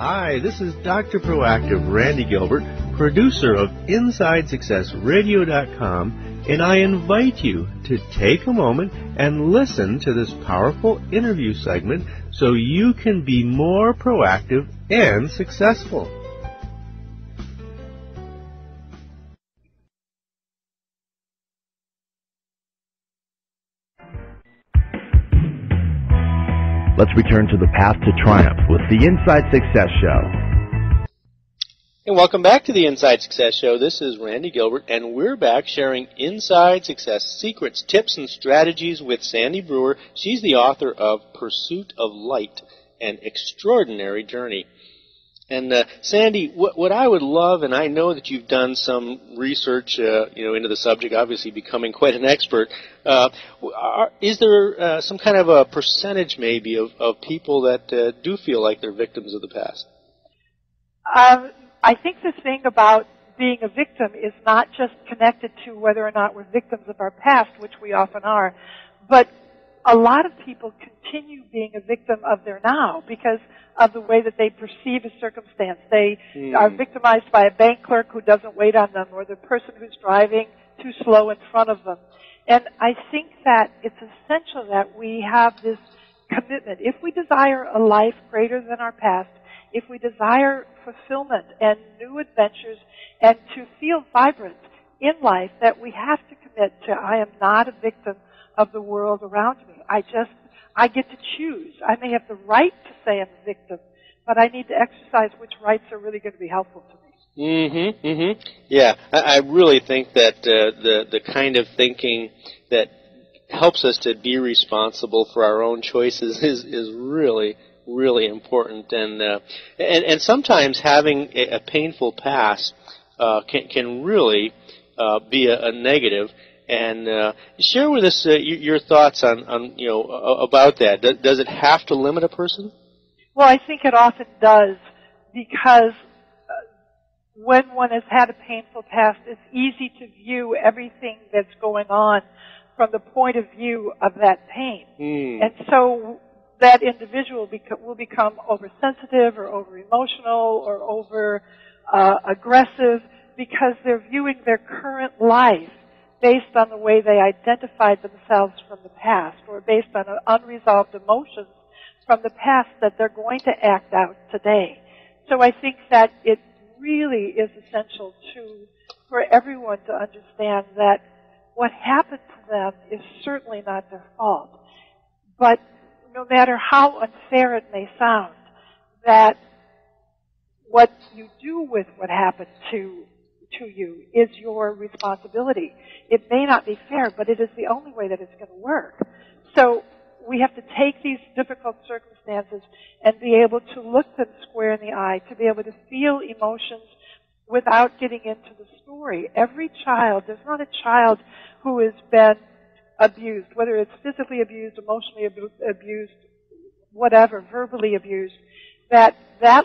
Hi, this is Dr. Proactive Randy Gilbert, producer of InsideSuccessRadio.com, and I invite you to take a moment and listen to this powerful interview segment so you can be more proactive and successful. Let's return to the path to triumph with the Inside Success Show. And welcome back to the Inside Success Show. This is Randy Gilbert, and we're back sharing Inside Success secrets, tips, and strategies with Sandy Brewer. She's the author of Pursuit of Light, An Extraordinary Journey. And Sandy, what I would love, and I know that you've done some research, into the subject, obviously becoming quite an expert. Is there some kind of a percentage, maybe, of people that do feel like they're victims of the past? I think the thing about being a victim is not just connected to whether or not we're victims of our past, which we often are, but a lot of people continue being a victim of their now because of the way that they perceive a circumstance. They are victimized by a bank clerk who doesn't wait on them, or the person who's driving too slow in front of them. And I think that it's essential that we have this commitment. If we desire a life greater than our past, if we desire fulfillment and new adventures and to feel vibrant in life, that we have to commit to, I am not a victim of the world around me. I get to choose. I may have the right to say I'm a victim, but I need to exercise which rights are really going to be helpful to me. Yeah, I really think that the kind of thinking that helps us to be responsible for our own choices is really, really important. And sometimes having a painful past can really be a negative. And share with us your thoughts on about that. Does it have to limit a person? Well, I think it often does, because when one has had a painful past, it's easy to view everything that's going on from the point of view of that pain. And so that individual will become oversensitive or over-emotional or over-aggressive because they're viewing their current life based on the way they identified themselves from the past, or based on unresolved emotions from the past that they're going to act out today. So I think that it really is essential for everyone to understand that what happened to them is certainly not their fault. But no matter how unfair it may sound, that what you do with what happened to you is your responsibility. It may not be fair, but it is the only way that it's going to work. So we have to take these difficult circumstances and be able to look them square in the eye, to be able to feel emotions without getting into the story. Every child, there's not a child who has been abused, whether it's physically abused, emotionally abused, whatever, verbally abused, that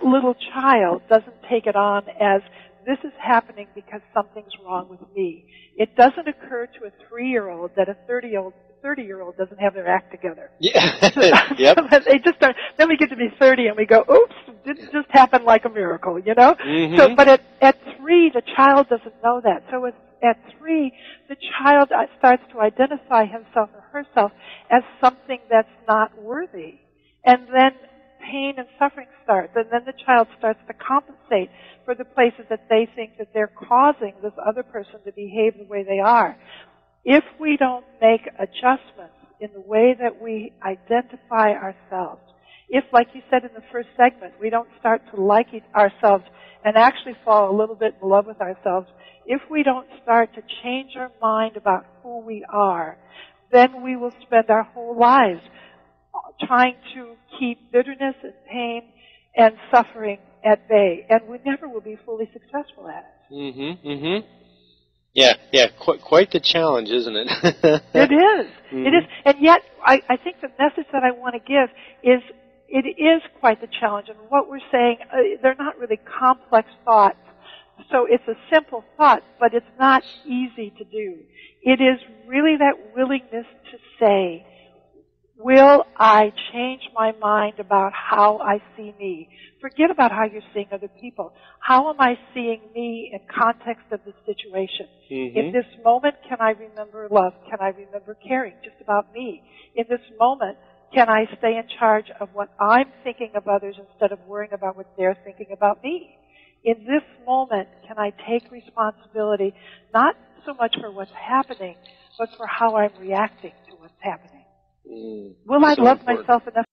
little child doesn't take it on as this is happening because something's wrong with me. It doesn't occur to a 3-year-old that a 30-year-old doesn't have their act together. Yeah. Yep. They just start, then we get to be 30 and we go, oops, it didn't just happen like a miracle, you know? So, but at 3, the child doesn't know that. So at 3, the child starts to identify himself or herself as something that's not worthy. And then pain and suffering starts, and then the child starts to compensate for the places that they think that they're causing this other person to behave the way they are. If we don't make adjustments in the way that we identify ourselves, if, like you said in the first segment, we don't start to like ourselves and actually fall a little bit in love with ourselves, if we don't start to change our mind about who we are, then we will spend our whole lives trying to keep bitterness and pain and suffering at bay, and we never will be fully successful at it. Yeah, quite the challenge, isn't it? It is. It is, and yet I think the message that I want to give is it is quite the challenge, and what we're saying, they're not really complex thoughts, so it's a simple thought, but it's not easy to do. It is really that willingness to say, Will I change my mind about how I see me? Forget about how you're seeing other people. How am I seeing me in context of the situation? In this moment, can I remember love? Can I remember caring? Just about me. In this moment, can I stay in charge of what I'm thinking of others instead of worrying about what they're thinking about me? In this moment, can I take responsibility not so much for what's happening, but for how I'm reacting to what's happening? Will I love myself enough?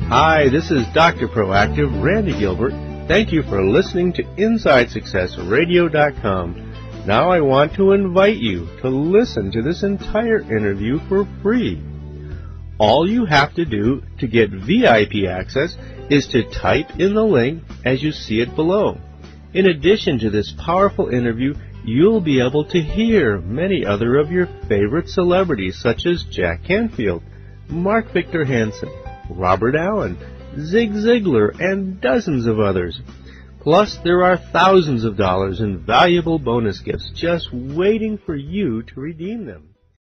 Hi, this is Dr. Proactive, Randy Gilbert. Thank you for listening to InsideSuccessRadio.com. Now I want to invite you to listen to this entire interview for free. All you have to do to get VIP access is to type in the link as you see it below. In addition to this powerful interview, you'll be able to hear many other of your favorite celebrities such as Jack Canfield, Mark Victor Hansen, Robert Allen, Zig Ziglar, and dozens of others. Plus, there are thousands of dollars in valuable bonus gifts just waiting for you to redeem them.